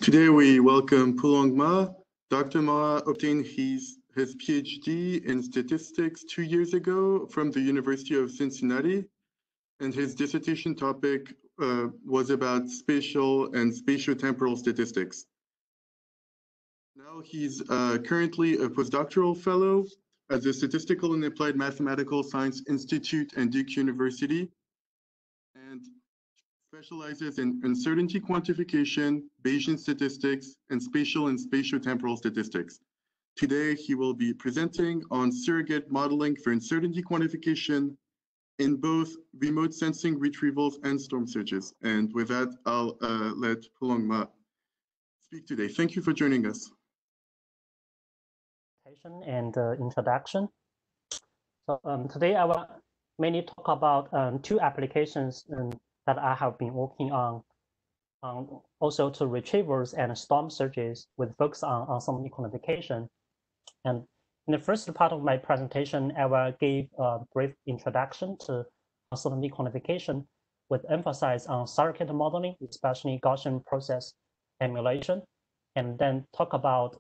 Today we welcome Pulong Ma. Dr. Ma obtained his PhD in statistics 2 years ago from the University of Cincinnati, and his dissertation topic was about spatial and spatiotemporal statistics. Now he's currently a postdoctoral fellow at the Statistical and Applied Mathematical Science Institute and Duke University, and specializes in uncertainty quantification, Bayesian statistics, and spatial and spatiotemporal statistics. Today, he will be presenting on surrogate modeling for uncertainty quantification in both remote sensing retrievals and storm surges. And with that, I'll let Pulong Ma speak today. Thank you for joining us. And introduction. So today I will mainly talk about two applications that I have been working on also to retrievals and storm surges with focus on uncertainty quantification. And in the first part of my presentation, I will give a brief introduction to uncertainty quantification with emphasis on surrogate modeling, especially Gaussian process emulation, and then talk about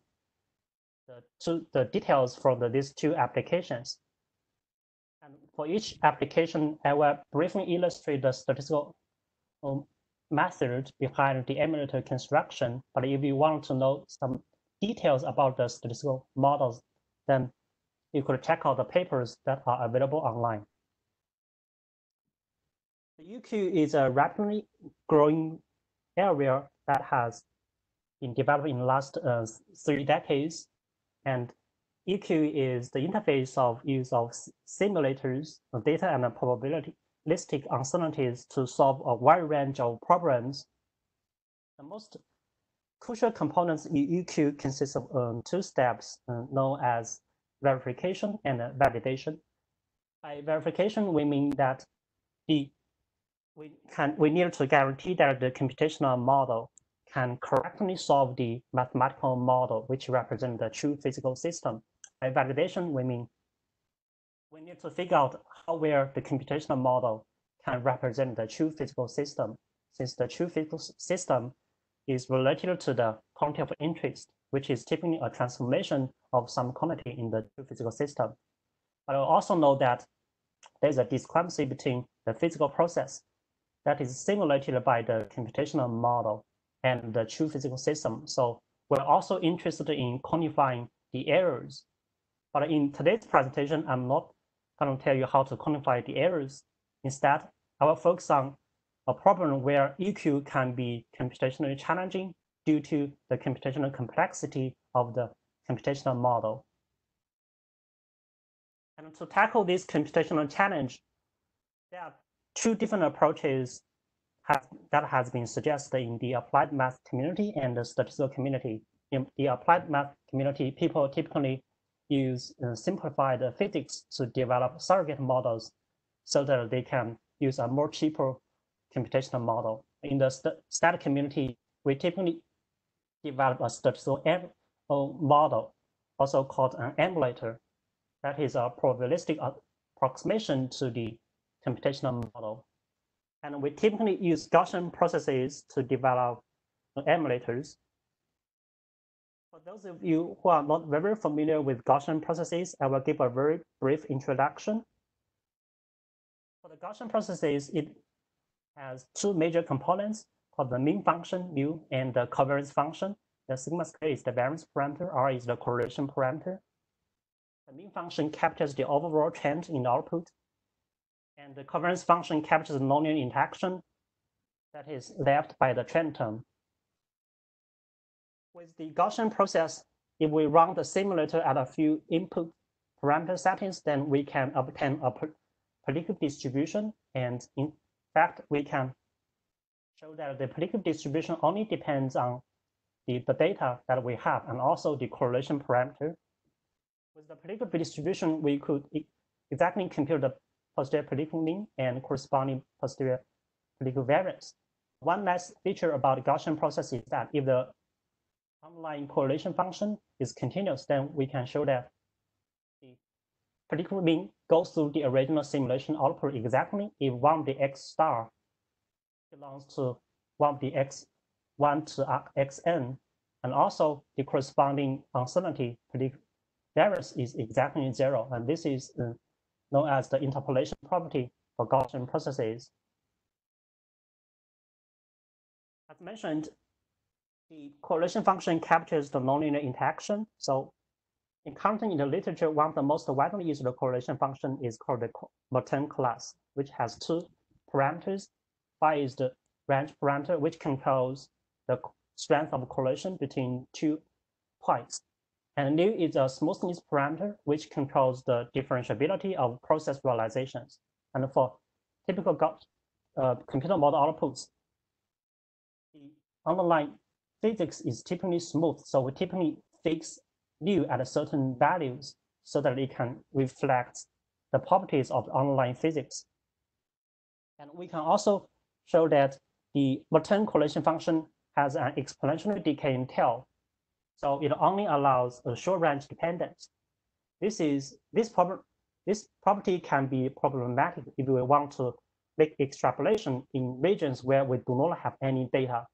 the details from these two applications. And for each application, I will briefly illustrate the statistical method behind the emulator construction. But if you want to know some details about the statistical models, then you could check out the papers that are available online. The UQ is a rapidly growing area that has been developed in the last 3 decades. And EQ is the interface of use of simulators, data, and probabilistic uncertainties to solve a wide range of problems. The most crucial components in EQ consist of 2 steps known as verification and validation. By verification, we mean that we need to guarantee that the computational model can correctly solve the mathematical model, which represents the true physical system. By validation, we mean we need to figure out how well the computational model can represent the true physical system, since the true physical system is related to the quantity of interest, which is typically a transformation of some quantity in the true physical system. But we also know that there's a discrepancy between the physical process that is simulated by the computational model and the true physical system. So we're also interested in quantifying the errors. But in today's presentation, I'm not going to tell you how to quantify the errors. Instead, I will focus on a problem where EQ can be computationally challenging due to the computational complexity of the computational model. And to tackle this computational challenge, there are 2 different approaches that has been suggested in the applied math community and the statistical community. In the applied math community, people typically use simplified physics to develop surrogate models so that they can use a more cheaper computational model. In the stat community, we typically develop a statistical model, also called an emulator, that is a probabilistic approximation to the computational model. And we typically use Gaussian processes to develop emulators. For those of you who are not very familiar with Gaussian processes, I will give a very brief introduction. For the Gaussian processes, it has 2 major components called the mean function, mu, and the covariance function. The sigma squared is the variance parameter, R is the correlation parameter. The mean function captures the overall trend in the output, and the covariance function captures the nonlinear interaction that is left by the trend term. With the Gaussian process, if we run the simulator at a few input parameter settings, then we can obtain a predictive distribution. And in fact, we can show that the predictive distribution only depends on the data that we have and also the correlation parameter. With the predictive distribution, we could exactly compute the posterior predictive mean and corresponding posterior predictive variance. One nice feature about the Gaussian process is that if the underlying correlation function is continuous, then we can show that the predictive mean goes through the original simulation output exactly if one of the x star belongs to one of the x 1 to xn, and also the corresponding uncertainty variance is exactly 0, and this is known as the interpolation property for Gaussian processes. As mentioned, the correlation function captures the nonlinear interaction. So encountered in the literature, one of the most widely used correlation function is called the Merton class, which has two parameters. Phi is the range parameter, which controls the strength of correlation between 2 points. And nu is a smoothness parameter, which controls the differentiability of process realizations. And for typical computer model outputs, the underlying physics is typically smooth. So we typically fix nu at certain values so that it can reflect the properties of the underlying physics. And we can also show that the Merton correlation function has an exponentially decaying tail. So it only allows a short range dependence. This property can be problematic if we want to make extrapolation in regions where we do not have any data,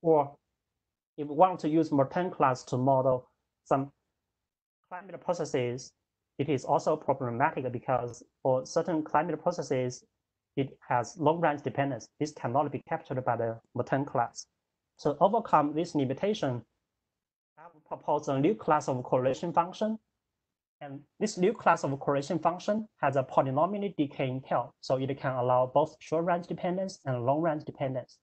or if we want to use Merton class to model some climate processes, it is also problematic because for certain climate processes, it has long range dependence. This cannot be captured by the Merton class. To overcome this limitation, I will propose a new class of correlation function. And this new class of correlation function has a polynomially decaying tail. So it can allow both short range dependence and long range dependence.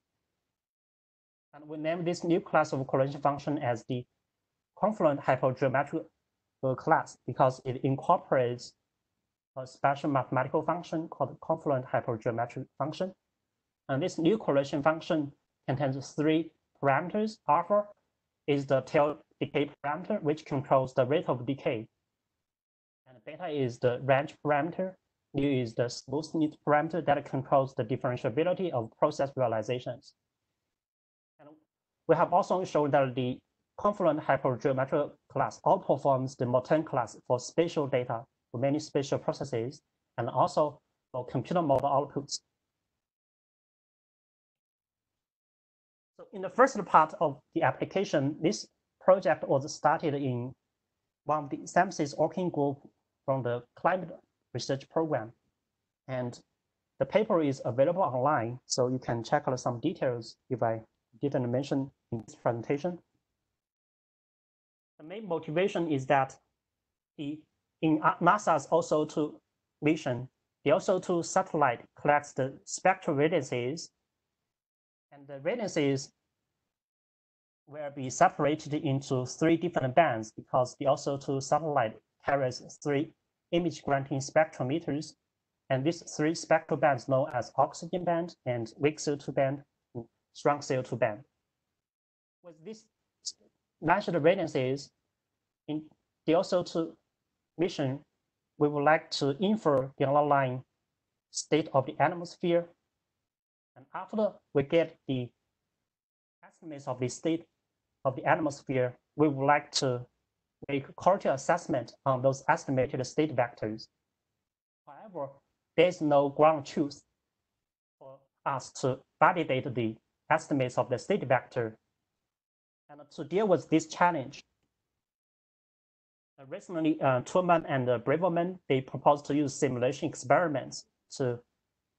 And we name this new class of correlation function as the confluent hypergeometric class because it incorporates a special mathematical function called confluent hypergeometric function. And this new correlation function contains 3 parameters. Alpha is the tail decay parameter, which controls the rate of decay. And beta is the range parameter. Nu is the smoothness parameter that controls the differentiability of process realizations. And we have also shown that the confluent hypergeometric class outperforms the Merton class for spatial data, for many spatial processes, and also for computer model outputs. So in the first part of the application, this project was started in one of the SAMSI's working group from the climate research program. And the paper is available online, so you can check out some details if I didn't mention in this presentation. The main motivation is that in NASA's OSO2 mission, the OSO2 satellite collects the spectral radiances, and the radiances will be separated into 3 different bands because the OSO2 satellite carries 3 image-granting spectrometers, and these 3 spectral bands known as oxygen band and weak CO2 band and strong CO2 band. With these measured radiances in the OSO2 mission, we would like to infer the underlying state of the atmosphere. And after we get the estimates of the state of the atmosphere, we would like to make quality assessment on those estimated state vectors. However, there's no ground truth for us to validate the estimates of the state vector. And to deal with this challenge, recently, Truman and Braverman, they proposed to use simulation experiments to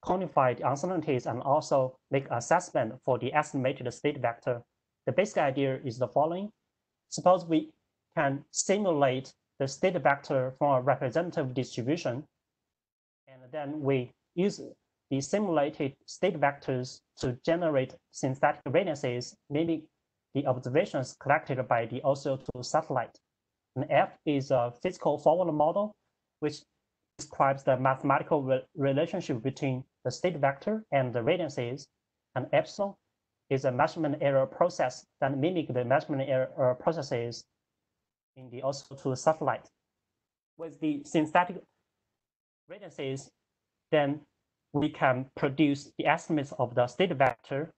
quantify the uncertainties and also make assessment for the estimated state vector. The basic idea is the following. Suppose we can simulate the state vector from a representative distribution, and then we use the simulated state vectors to generate synthetic radiances, mimic the observations collected by the OSO2 satellite. And F is a physical forward model, which describes the mathematical relationship between the state vector and the radiances. And epsilon is a measurement error process that mimics the measurement error processes in the OSO2 satellite. With the synthetic radiances, then we can produce the estimates of the state vector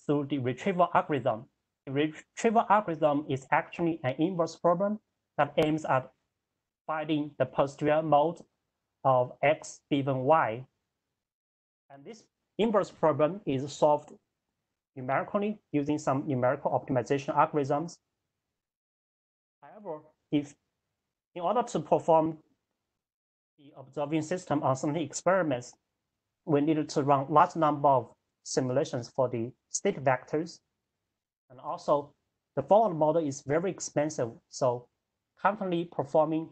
through the retrieval algorithm. The retrieval algorithm is actually an inverse problem that aims at finding the posterior mode of x given y. And this inverse problem is solved numerically using some numerical optimization algorithms. However, in order to perform the observing system on certain experiments, we needed to run large number of simulations for the state vectors. And also, the forward model is very expensive. So currently performing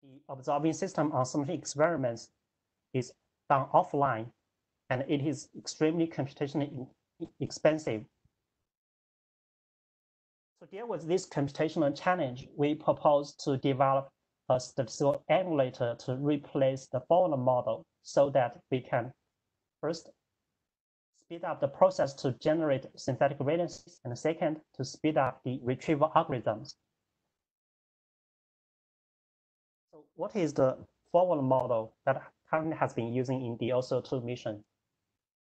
the observing system on certain experiments is done offline, and it is extremely computationally expensive. To deal with this computational challenge, we propose to develop a statistical emulator to replace the forward model so that we can first speed up the process to generate synthetic variances, and second, to speed up the retrieval algorithms. So what is the forward model that currently has been using in the OCO2 mission?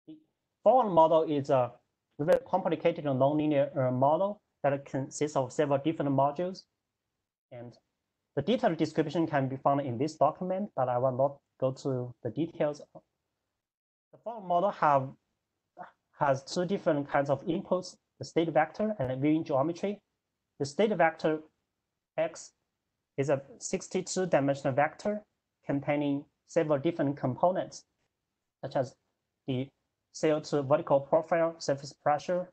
The forward model is a very complicated and nonlinear model that consists of several different modules. And the detailed description can be found in this document, but I will not go to the details. The forward model has two different kinds of inputs, the state vector and the viewing geometry. The state vector X is a 62-dimensional vector containing several different components, such as the CO2 vertical profile, surface pressure,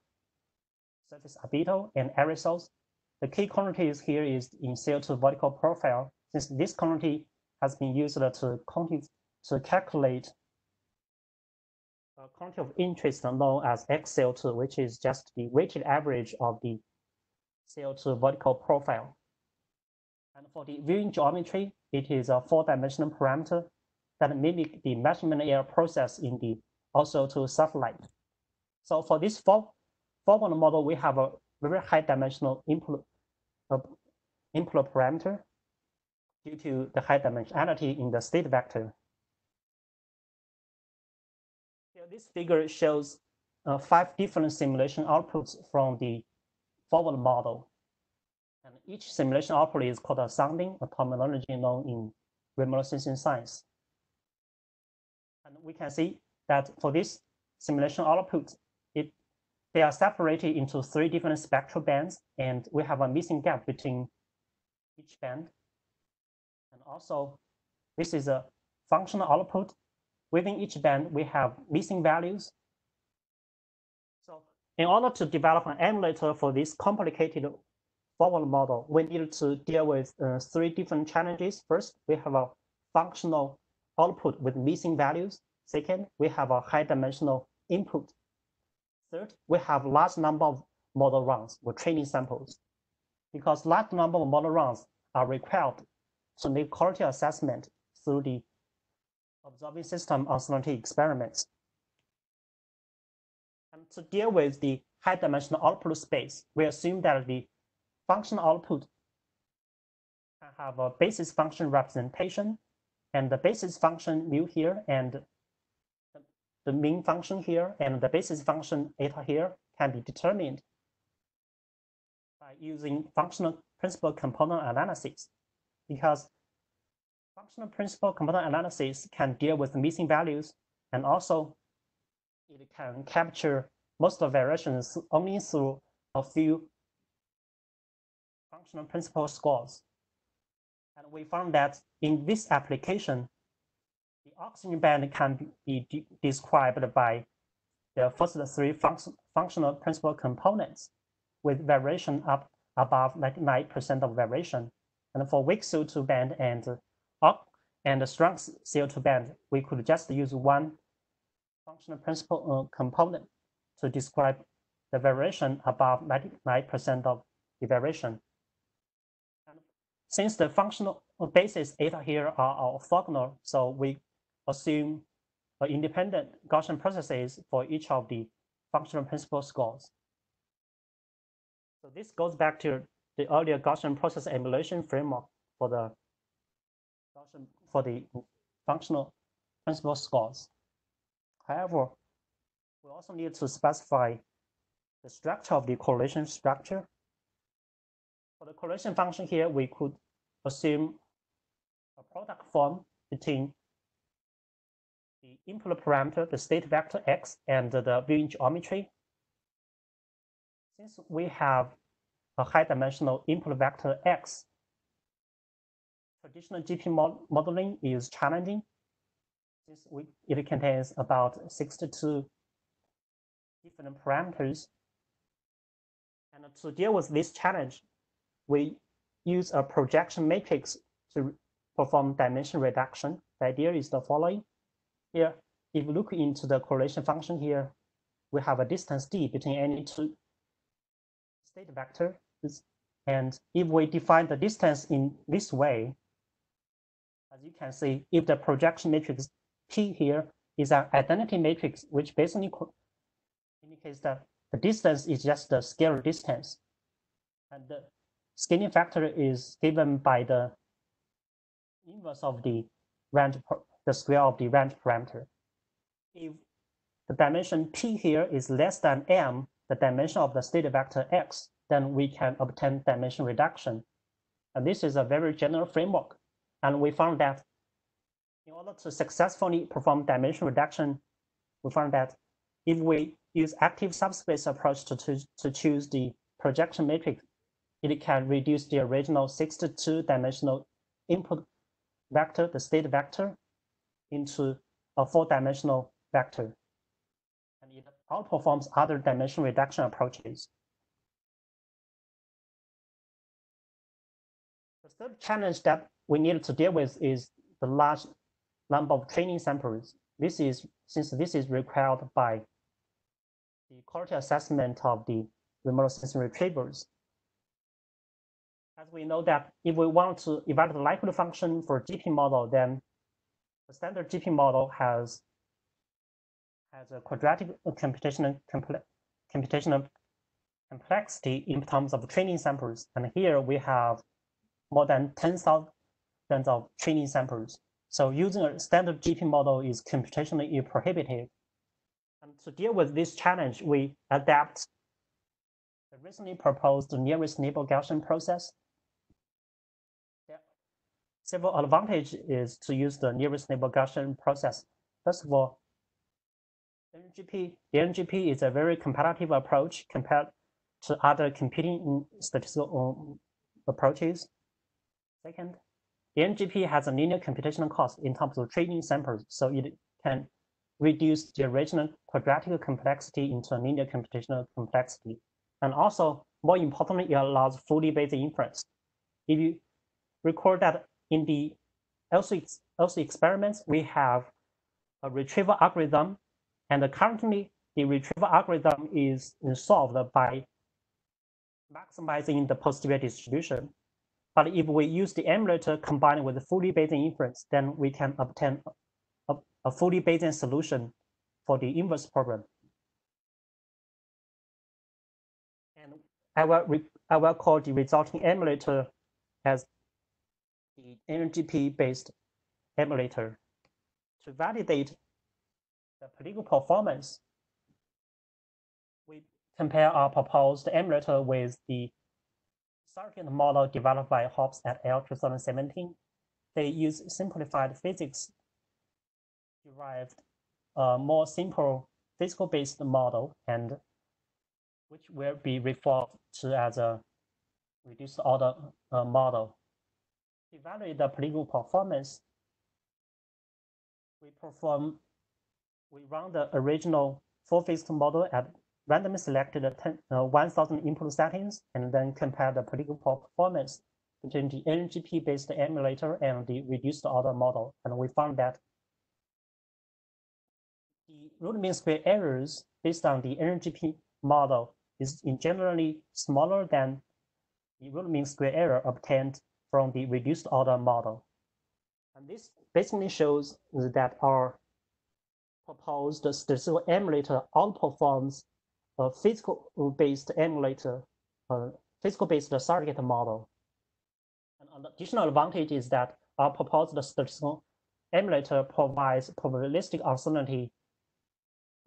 surface albedo, and aerosols. The key quantities here is in CO2 vertical profile, since this quantity has been used to calculate a quantity of interest known as XCO2, which is just the weighted average of the CO2 vertical profile. And for the viewing geometry, it is a 4-dimensional parameter that mimics the measurement error process in the OCO2 satellite. So for this forward model, we have a very high dimensional input parameter due to the high dimensionality in the state vector. Here, this figure shows 5 different simulation outputs from the forward model. And each simulation output is called a sounding, a terminology known in remote sensing science. And we can see that for this simulation output, they are separated into 3 different spectral bands, and we have a missing gap between each band. And also, this is a functional output. Within each band, we have missing values. So in order to develop an emulator for this complicated forward model, we needed to deal with 3 different challenges. First, we have a functional output with missing values. Second, we have a high-dimensional input. Third, we have large number of model runs or training samples, because large number of model runs are required to make quality assessment through the observing system uncertainty experiments. And to deal with the high-dimensional output space, we assume that the function output can have a basis function representation, and the basis function mu here and the mean function here and the basis function eta here can be determined by using functional principal component analysis, because functional principal component analysis can deal with missing values, and also it can capture most of the variations only through a few functional principal scores. And we found that in this application, the oxygen band can be described by the first 3 functional principal components with variation up above 99% of variation. And for weak CO2 band and strong CO2 band, we could just use 1 functional principal component to describe the variation above 99% of the variation. And since the functional basis eta here are orthogonal, so we assume independent Gaussian processes for each of the functional principal scores. So this goes back to the earlier Gaussian process emulation framework for the functional principal scores. However, we also need to specify the structure of the correlation structure. For the correlation function here, we could assume a product form between the input parameter, the state vector x, and the viewing geometry. Since we have a high-dimensional input vector X, traditional GP modeling is challenging since it contains about 62 different parameters. And to deal with this challenge, we use a projection matrix to perform dimension reduction. The idea is the following. Here, if you look into the correlation function here, we have a distance d between any two state vectors. And if we define the distance in this way, as you can see, if the projection matrix P here is an identity matrix, which basically indicates that the distance is just the scalar distance. And the scaling factor is given by the inverse of the range, the square of the range parameter. If the dimension P here is less than m, the dimension of the state vector X, then we can obtain dimension reduction. And this is a very general framework. And we found that in order to successfully perform dimension reduction, we found that if we use active subspace approach to choose the projection matrix, it can reduce the original 62-dimensional input vector, the state vector, into a 4-dimensional vector. And it outperforms other dimension reduction approaches. The third challenge that we need to deal with is the large number of training samples. Since this is required by the quality assessment of the remote sensing retrievals. As we know that if we want to evaluate the likelihood function for GP model, then the standard GP model has a quadratic computational complexity in terms of training samples. And here we have more than 10,000 of training samples. So using a standard GP model is computationally prohibitive. And to deal with this challenge, we adapt the recently proposed nearest neighbor Gaussian process. There are several advantages to use the nearest neighbor Gaussian process. First of all, the NGP is a very competitive approach compared to other competing statistical approaches. Second, the NGP has a linear computational cost in terms of training samples, so it can reduce the original quadratic complexity into a linear computational complexity. And also, more importantly, it allows fully Bayesian inference. If you recall that in the LC experiments, we have a retrieval algorithm, and currently the retrieval algorithm is solved by maximizing the posterior distribution. But if we use the emulator combined with the fully Bayesian inference, then we can obtain a fully Bayesian solution for the inverse problem. And I will call the resulting emulator as the NGP-based emulator. To validate the political performance, we compare our proposed emulator with the Surrogate model developed by Hobbs et al. 2017. They use simplified physics derived a more simple physical-based model, and which will be referred to as a reduced order model. To evaluate the political performance, we run the original 4-phase model at randomly selected 1,000 input settings, and then compare the political performance between the NGP-based emulator and the reduced order model. And we found that the root mean square errors based on the NGP model is in generally smaller than the root mean square error obtained from the reduced order model. And this basically shows that our proposed statistical emulator outperforms a physical-based emulator, physical-based surrogate model. And an additional advantage is that our proposed statistical emulator provides probabilistic uncertainty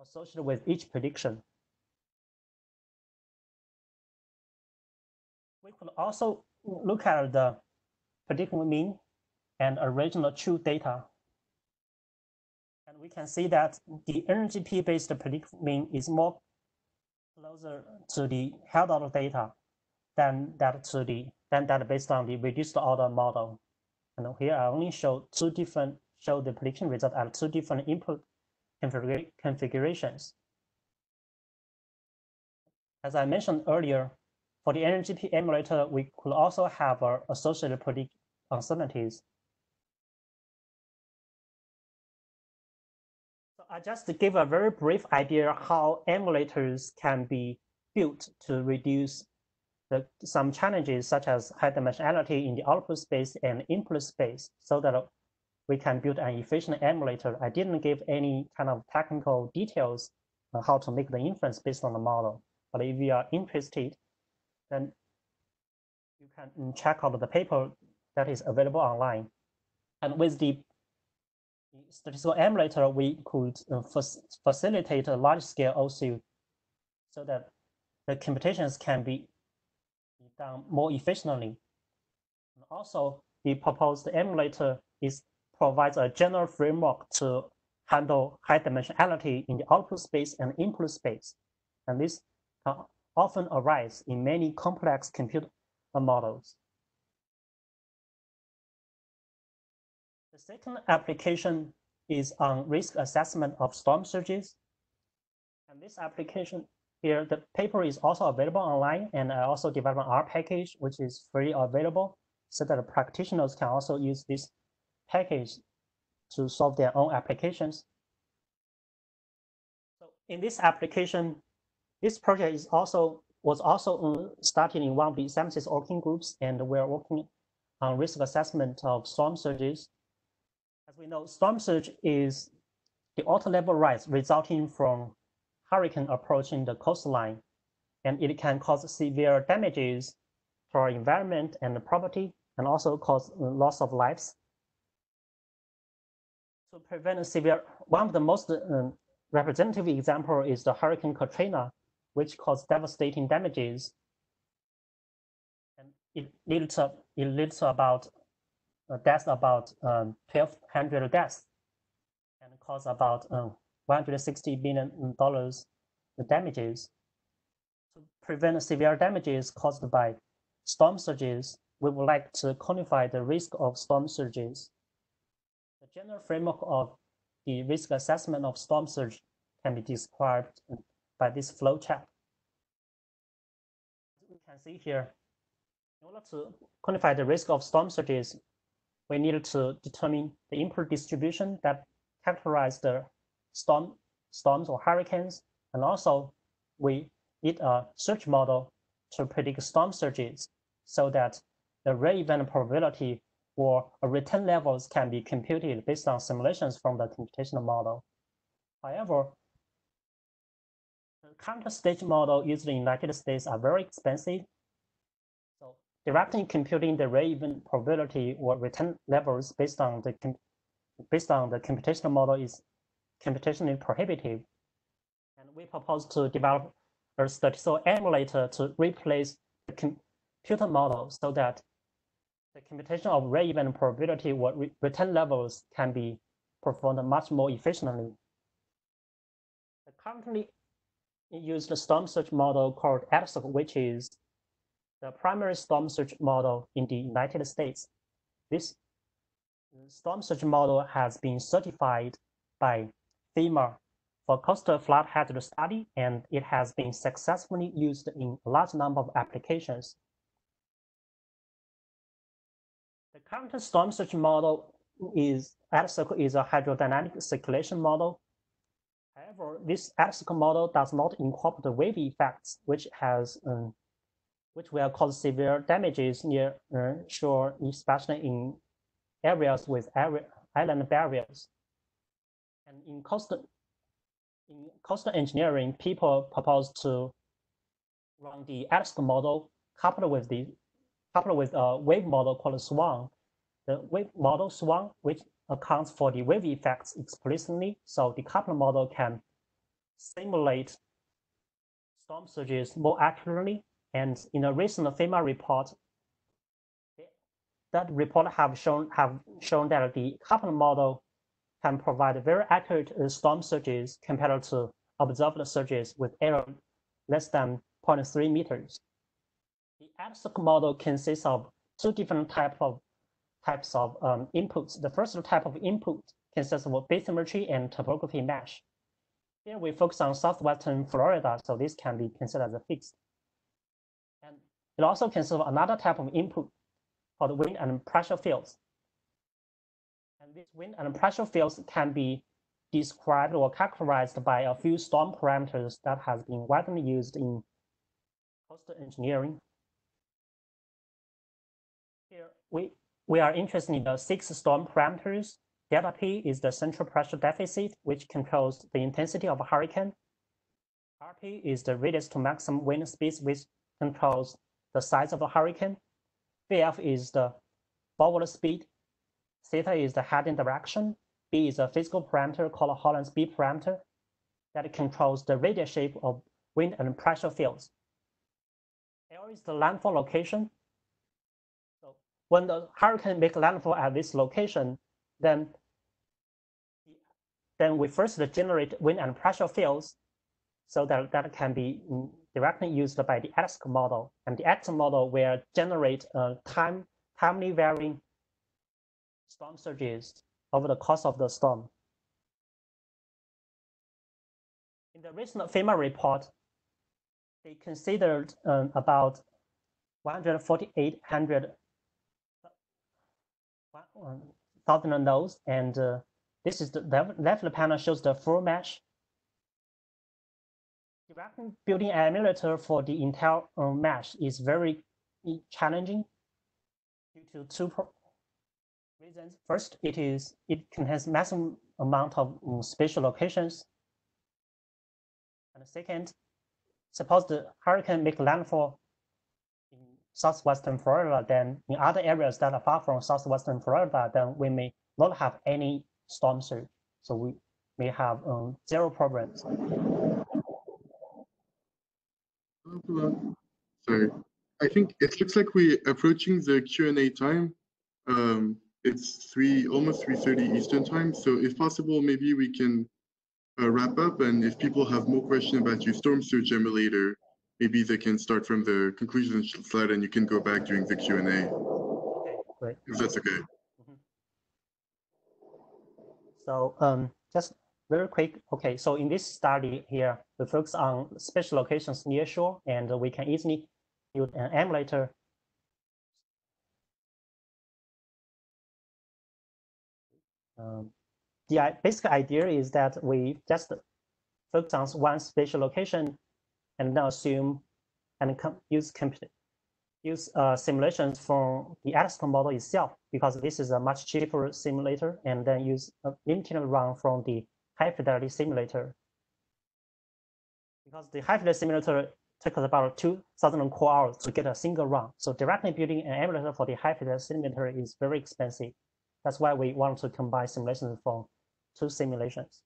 associated with each prediction. We could also look at the predicted mean and original true data. And we can see that the NGP-based predicted mean is more closer to the held order data than that based on the reduced order model. And here I only show the prediction result at two different input configurations. As I mentioned earlier, for the NGP emulator, we could also have associated predict uncertainties. So I just give a very brief idea how emulators can be built to reduce some challenges such as high dimensionality in the output space and input space, so that we can build an efficient emulator. I didn't give any kind of technical details on how to make the inference based on the model. But if you are interested, then you can check out the paper that is available online. And with the statistical emulator, we could facilitate a large-scale OSU so that the computations can be done more efficiently. And also, the proposed emulator provides a general framework to handle high dimensionality in the output space and input space. And this can often arise in many complex computer models. The second application is on risk assessment of storm surges. And this application here, the paper is also available online, and I also developed an R package, which is freely available, so that practitioners can also use this package to solve their own applications. So in this application, this project was also started in one of the sciences working groups, and we're working on risk assessment of storm surges. As we know, storm surge is the water level rise resulting from hurricane approaching the coastline, and it can cause severe damages to our environment and property, and also cause loss of lives. To prevent one of the most representative example is the Hurricane Katrina, which caused devastating damages, and it led to about 1,200 deaths, and caused about $160 billion damages. To prevent severe damages caused by storm surges, we would like to quantify the risk of storm surges. The general framework of the risk assessment of storm surge can be described by this flowchart. We can see here, in order to quantify the risk of storm surges, we need to determine the input distribution that characterize the storms or hurricanes, and also we need a search model to predict storm surges so that the rare event probability or return levels can be computed based on simulations from the computational model. However, the current stage model used in the United States are very expensive. So directly computing the rare event probability or return levels based on the computational model is computationally prohibitive. And we propose to develop a statistical emulator to replace the computer model so that the computation of rare event probability or return levels can be performed much more efficiently. The currently used storm surge model called EDSOC, which is the primary storm surge model in the United States. This storm surge model has been certified by FEMA for coastal flood hazard study, and it has been successfully used in a large number of applications. The current storm surge model is EDSOC is a hydrodynamic circulation model. However, this EDSOC model does not incorporate wave effects, which will cause severe damages near shore, especially in areas with island barriers. And in coastal engineering, people propose to run the EDSOC model coupled with a wave model called SWAN. The wave model SWAN, which accounts for the wave effects explicitly, so the coupled model can simulate storm surges more accurately. And in a recent FEMA report, that report have shown that the coupled model can provide very accurate storm surges compared to observed surges with less than 0.3 meters. The ADSOC model consists of two different types of inputs. The first type of input consists of bathymetry and topography mesh. Here we focus on southwestern Florida, so this can be considered as a fixed. And it also consists of another type of input called wind and pressure fields. And these wind and pressure fields can be described or characterized by a few storm parameters that has been widely used in coastal engineering. Here we are interested in the 6 storm parameters. Delta P is the central pressure deficit, which controls the intensity of a hurricane. RP is the radius to maximum wind speed, which controls the size of a hurricane. VF is the forward speed. Theta is the heading direction. B is a physical parameter called Holland speed parameter that controls the radial shape of wind and pressure fields. L is the landfall location. So when the hurricane makes landfall at this location, then we first generate wind and pressure fields so that can be directly used by the ADSOC model. And the ADSOC model will generate timely varying storm surges over the course of the storm. In the recent FEMA report, they considered about 148,000 nodes, and this is the left panel shows the full mesh. Directly building an emulator for the entire mesh is very challenging due to two reasons. First, it contains massive amount of spatial locations. And second, suppose the hurricane make landfall in southwestern Florida, then in other areas that are far from southwestern Florida, then we may not have any storm surge. So we may have 0 problems. Sorry, I think it looks like we're approaching the Q&A time. It's almost 3:30 Eastern time. So if possible, maybe we can wrap up. And if people have more questions about your storm surge emulator, maybe they can start from the conclusion slide and you can go back during the Q&A. Okay, great. If that's okay. So just very quick. Okay, so in this study here, we focus on special locations near shore, and we can easily build an emulator. The basic idea is that we just focus on one spatial location and then assume and use simulations from the ADSOC model itself, because this is a much cheaper simulator, and then use a limited run from the high fidelity simulator. Because the high fidelity simulator took us about 2,000 core hours to get a single run. So directly building an emulator for the high fidelity simulator is very expensive. That's why we want to combine simulations from 2 simulations.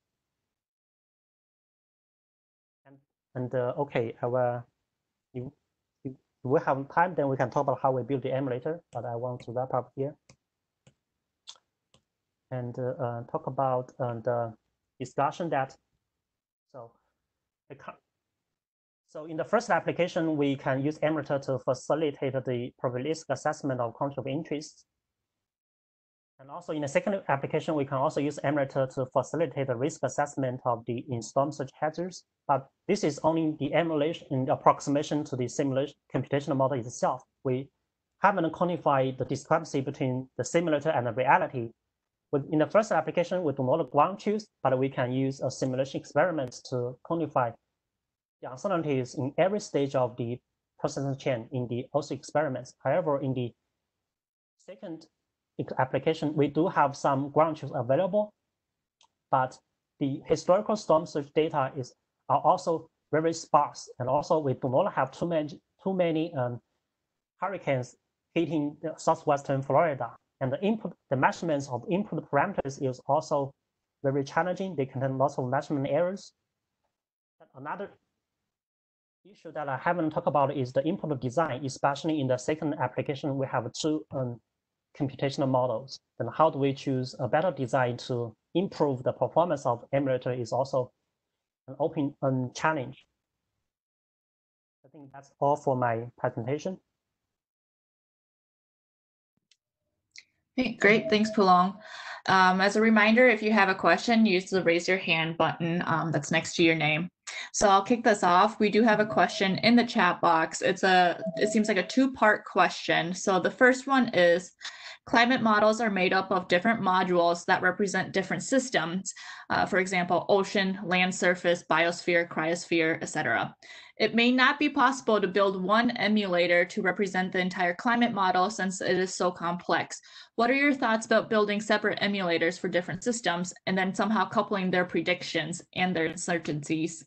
And okay, if we have time, then we can talk about how we build the emulator, but I want to wrap up here and talk about the discussion that, so in the first application, we can use emulator to facilitate the probabilistic assessment of conflict of interest. And also in the second application, we can also use emulator to facilitate the risk assessment of the storm surge hazards. But this is only the emulation and approximation to the simulation computational model itself. We haven't quantified the discrepancy between the simulator and the reality. In the first application, we do not ground truth, but we can use a simulation experiment to quantify the uncertainties in every stage of the processing chain in the OSI experiments. However, in the second application, we do have some ground truth available, but the historical storm surge data are also very sparse, and also we do not have too many hurricanes hitting southwestern Florida. And the measurements of input parameters is also very challenging. They contain lots of measurement errors. Another issue that I haven't talked about is the input design, especially in the second application. We have 2 computational models. And how do we choose a better design to improve the performance of emulator is also an open challenge. think that's all for my presentation. Okay, great, thanks, Pulong. As a reminder, if you have a question, use the raise your hand button that's next to your name. So I'll kick this off. We do have a question in the chat box. It seems like a two-part question. So the first one is, climate models are made up of different modules that represent different systems. For example, ocean, land surface, biosphere, cryosphere, etc. It may not be possible to build one emulator to represent the entire climate model since it is so complex. What are your thoughts about building separate emulators for different systems and then somehow coupling their predictions and their uncertainties?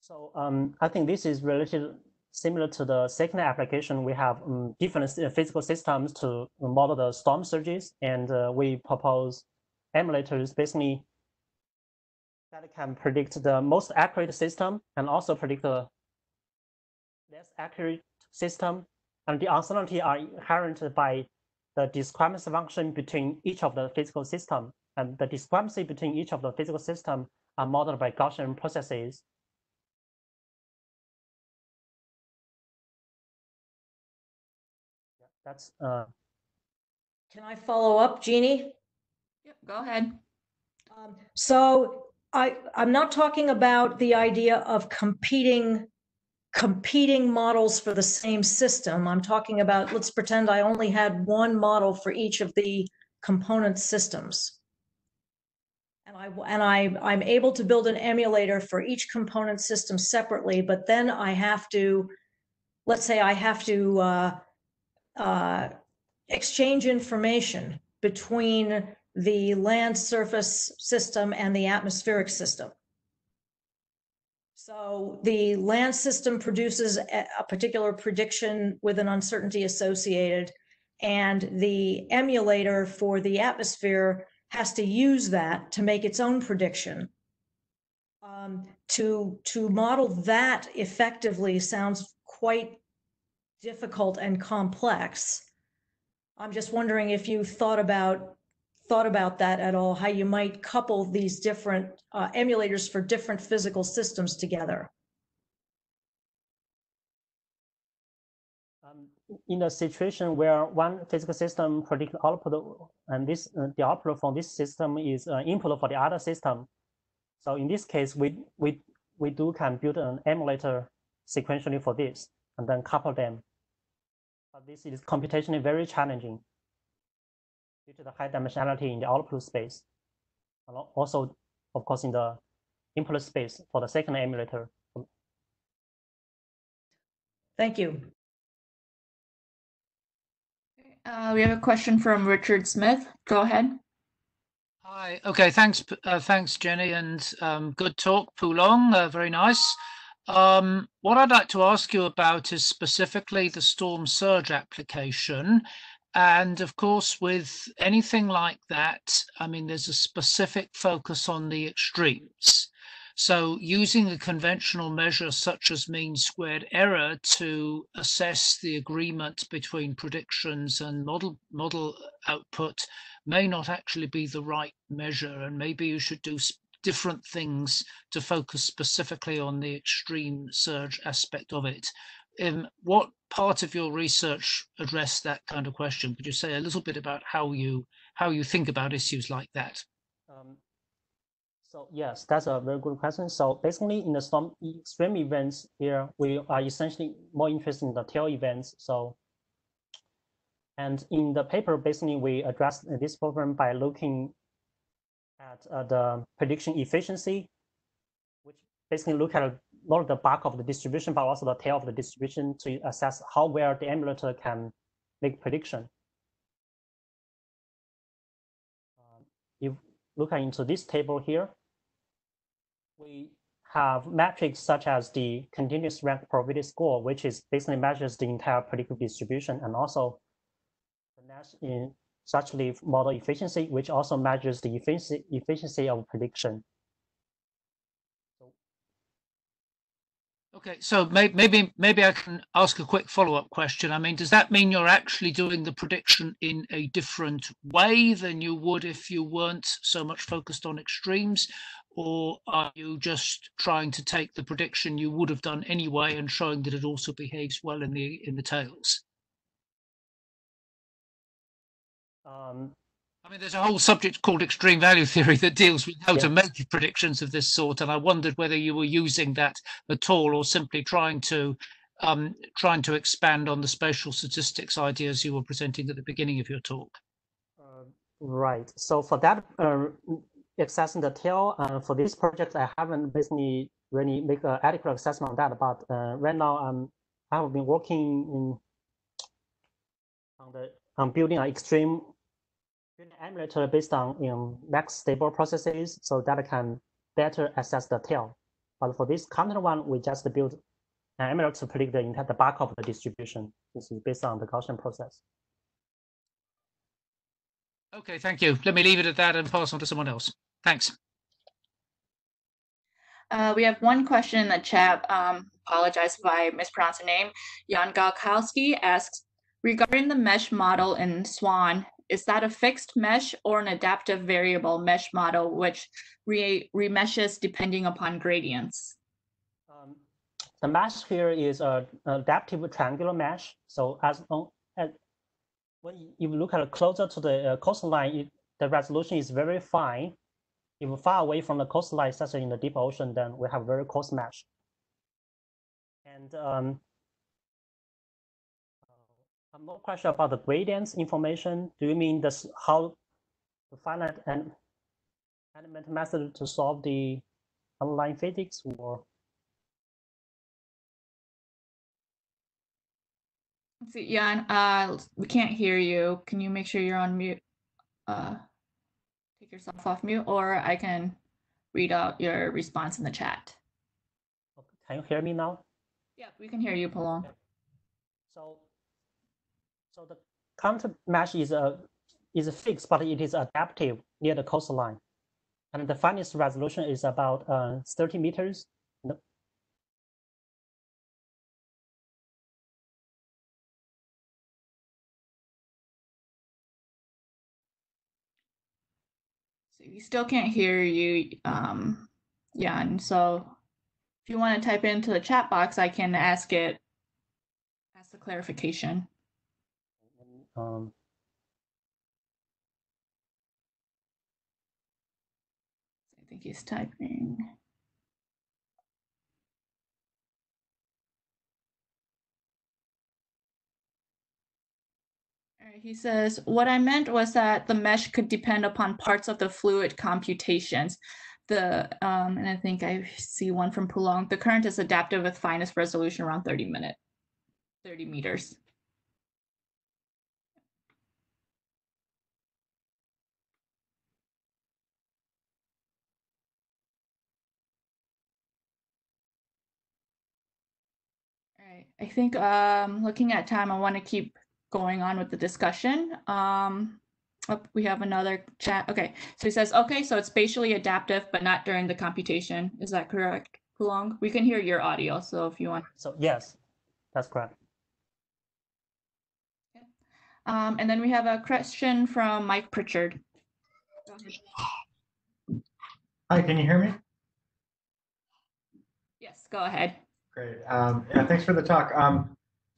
So I think this is related similar to the second application. We have different physical systems to model the storm surges, and we propose emulators basically that can predict the most accurate system and also predict the less accurate system. And the uncertainty are inherent by the discrepancy function between each of the physical system. And the discrepancy between each of the physical system are modeled by Gaussian processes. Yeah, that's. Can I follow up, Jeannie? Yep, go ahead. So I'm not talking about the idea of competing models for the same system. I'm talking about, let's pretend I only had one model for each of the component systems. And I'm able to build an emulator for each component system separately, but then I have to, let's say I have to exchange information between the land surface system and the atmospheric system. So the land system produces a particular prediction with an uncertainty associated, and the emulator for the atmosphere has to use that to make its own prediction. To model that effectively sounds quite difficult and complex. I'm just wondering if you thought about that at all, how you might couple these different emulators for different physical systems together. In a situation where one physical system predicts output, and this the output from this system is input for the other system. So in this case, we can build an emulator sequentially for this and then couple them. But this is computationally very challenging due to the high dimensionality in the output space, and also, of course, in the input space for the second emulator. Thank you. We have a question from Richard Smith. Go ahead. Hi. Okay. Thanks, Jenny, and good talk, Pulong. Very nice. What I'd like to ask you about is specifically the storm surge application. And of course, with anything like that, I mean, there's a specific focus on the extremes. So using a conventional measure such as mean squared error to assess the agreement between predictions and model output may not actually be the right measure, and maybe you should do different things to focus specifically on the extreme surge aspect of it. What part of your research addressed that kind of question? Could you say a little bit about how you think about issues like that? So yes, that's a very good question. So basically, in the storm extreme events here, we are essentially more interested in the tail events. So, and in the paper, basically, we addressed this problem by looking at the prediction efficiency, which basically look at not the bulk of the distribution, but also the tail of the distribution to assess how well the emulator can make prediction. If look into this table here, we have metrics such as the continuous rank probability score, which is basically measures the entire predictive distribution, and also the Nash in such leaf model efficiency, which also measures the efficiency of prediction. Okay, so maybe I can ask a quick follow-up question. I mean, does that mean you're actually doing the prediction in a different way than you would if you weren't so much focused on extremes? Or are you just trying to take the prediction you would have done anyway and showing that it also behaves well in the tails? I mean, there's a whole subject called extreme value theory that deals with how to make predictions of this sort, and I wondered whether you were using that at all, or simply trying to expand on the spatial statistics ideas you were presenting at the beginning of your talk. Right. So for that accessing the tail, for this project, I haven't basically really make an adequate assessment on that. But right now, I have been working on building an extreme emulator based on max stable processes, so that I can better assess the tail. But for this content one, we just build an emulator to predict the bulk of the distribution. This is based on the Gaussian process. Okay, thank you. Let me leave it at that and pass on to someone else. Thanks. We have one question in the chat. Apologize if I mispronounce the name. Jan Galkowski asks, regarding the mesh model in SWAN, is that a fixed mesh or an adaptive variable mesh model which remeshes depending upon gradients? The mesh here is an adaptive triangular mesh. So when you look at closer to the coastline, the resolution is very fine. If we're far away from the coastline, such as in the deep ocean, then we have very coarse mesh. And I'm not quite sure about the gradients information. Do you mean this how the finite and element method to solve the underlying physics, or? Let's see, Jan, we can't hear you. Can you make sure you're on mute? Take yourself off mute, or I can read out your response in the chat. Can you hear me now? Yeah, we can hear you, Pulong. Okay. So the contour mesh is fixed, but it is adaptive near the coastline, and the finest resolution is about 30 meters. So we still can't hear you, Jan. So if you want to type into the chat box, I can ask the clarification. I think he's typing. All right, he says, what I meant was that the mesh could depend upon parts of the fluid computations. And I think I see one from Pulong. The current is adaptive with finest resolution around 30 meters. All right, I think looking at time, I want to keep going on with the discussion. We have another chat. Okay, so he says, okay, so it's spatially adaptive, but not during the computation. Is that correct, Pulong? We can hear your audio, so if you want. So yes, that's correct. Okay. And then we have a question from Mike Pritchard. Go ahead. Hi, can you hear me? Yes, go ahead. Great. Yeah, thanks for the talk.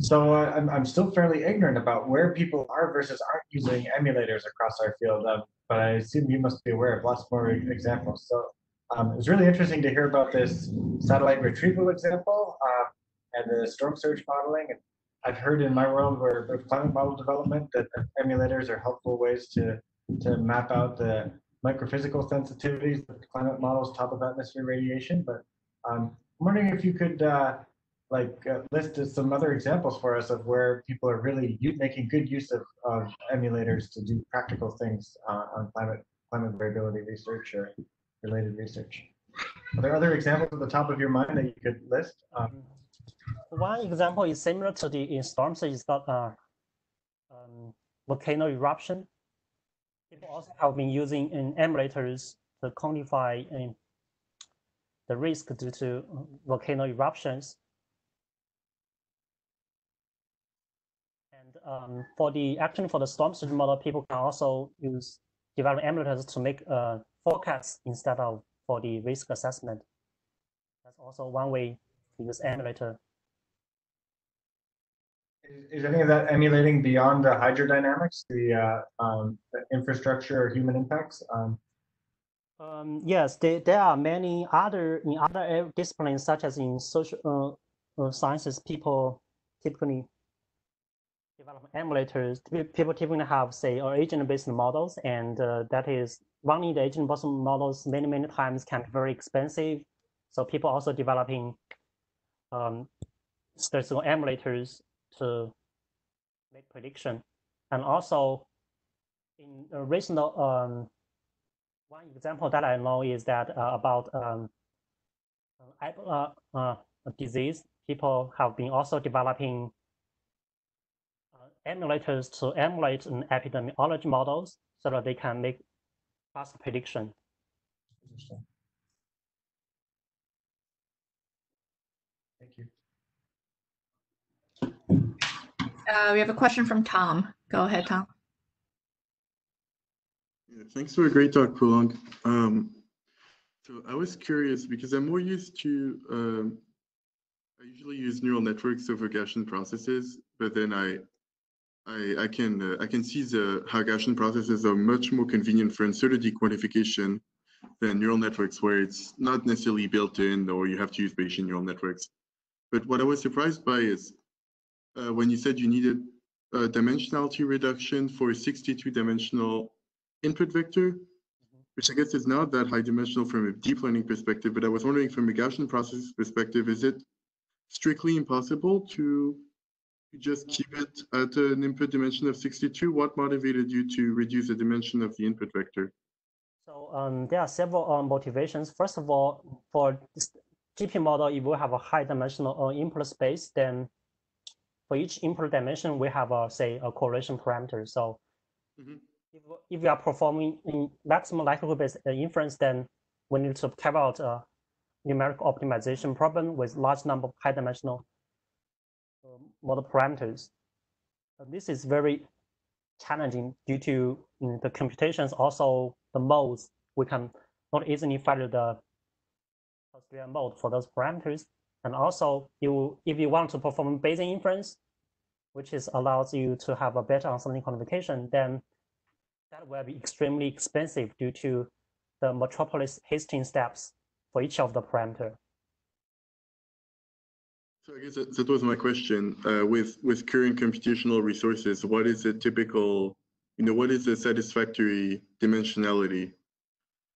So I'm still fairly ignorant about where people are versus aren't using emulators across our field, but I assume you must be aware of lots more examples. So it was really interesting to hear about this satellite retrieval example and the storm surge modeling. And I've heard in my world where with climate model development that emulators are helpful ways to map out the microphysical sensitivities of climate models top of atmosphere radiation. But I'm wondering if you could list some other examples for us of where people are really making good use of emulators to do practical things on climate variability research or related research. Are there other examples at the top of your mind that you could list? One example is similar to the storm surge. It's got volcano eruption. People also have been using emulators to quantify the risk due to volcano eruptions. for the storm surge model, people can also develop emulators to make forecasts instead of for the risk assessment. That's also one way to use emulator. Is any of that emulating beyond the hydrodynamics, the infrastructure or human impacts? Yes, there are many other disciplines, such as in social sciences. People typically develop emulators. People typically have, say, agent-based models, and that is running the agent-based models many times can be very expensive. So people also developing statistical emulators to make prediction. And also in a recent one example that I know is that about disease, people have been also developing emulators to emulate an epidemiology models so that they can make fast prediction. Interesting. Thank you. We have a question from Tom. Go ahead, Tom. Yeah, thanks for a great talk, Pulong. So I was curious because I'm more used to, I usually use neural networks over Gaussian processes, but then I can see how Gaussian processes are much more convenient for uncertainty quantification than neural networks, where it's not necessarily built in or you have to use Bayesian neural networks. But what I was surprised by is when you said you needed a dimensionality reduction for a 62-dimensional input vector, which I guess is not that high dimensional from a deep learning perspective, but I was wondering from a Gaussian process perspective, is it strictly impossible to just keep it at an input dimension of 62? What motivated you to reduce the dimension of the input vector? So there are several motivations. First of all, for this GP model, if we have a high dimensional input space, then for each input dimension, we have say a correlation parameter. So if we are performing in maximum likelihood-based inference, then we need to carry out a numerical optimization problem with large number of high dimensional model parameters. This is very challenging due to the computations, also the modes. We can not easily find the Austrian mode for those parameters. And also, if you want to perform Bayesian inference, which allows you to have a better uncertainty quantification, then that will be extremely expensive due to the metropolis hasting steps for each of the parameter. So I guess that was my question. With current computational resources, what is a typical, what is the satisfactory dimensionality?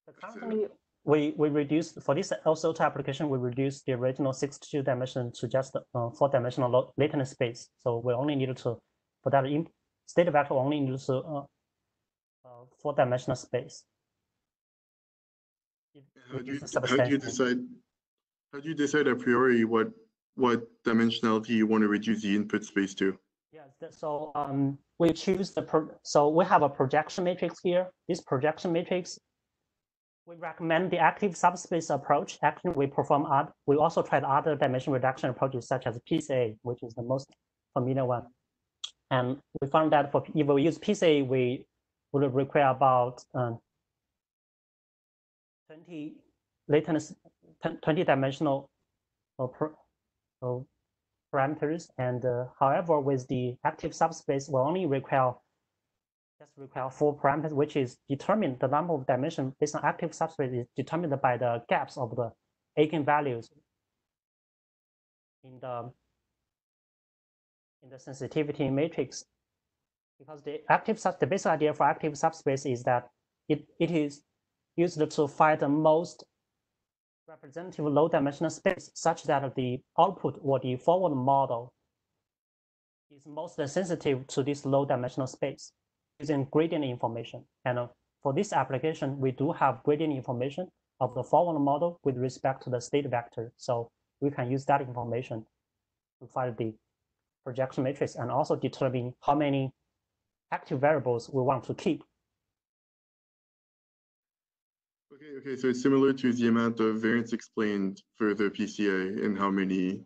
So currently, we reduced, for this LSOTA application, we reduced the original 62 dimension to just 4-dimensional latent space. So we only needed to, for that state vector, only needed to 4-dimensional space. How do you decide a priori what dimensionality you want to reduce the input space to? Yes, so we choose so we have a projection matrix here. This projection matrix, we recommend the active subspace approach. Actually, we also tried other dimension reduction approaches such as PCA, which is the most familiar one. And we found that if we use PCA, we would require about 20-dimensional parameters. And however, with the active subspace, we only require 4 parameters, which is determined, the number of dimensions based on active subspace is determined by the gaps of the eigenvalues in the sensitivity matrix. Because the basic idea for active subspace is that it is used to find the most representative low-dimensional space such that the output or the forward model is most sensitive to this low-dimensional space using gradient information. And for this application, we do have gradient information of the forward model with respect to the state vector. So we can use that information to find the projection matrix and also determine how many active variables we want to keep. Okay, so it's similar to the amount of variance explained for the PCA and how many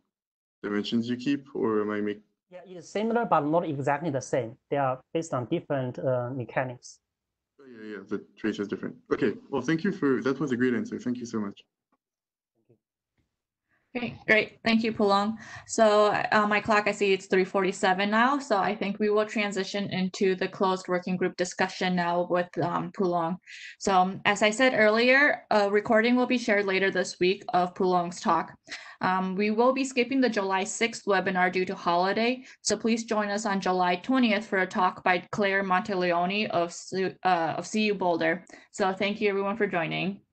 dimensions you keep, or am I making? Yeah, it is similar, but not exactly the same. They are based on different mechanics. Oh, yeah, the trace is different. Okay, well, thank you that was a great answer. Thank you so much. Great. Thank you, Pulong. So on my clock, I see it's 3:47 now. So I think we will transition into the closed working group discussion now with Pulong. So as I said earlier, a recording will be shared later this week of Pulong's talk. We will be skipping the July 6th webinar due to holiday. So please join us on July 20th for a talk by Claire Monteleone of CU Boulder. So thank you everyone for joining.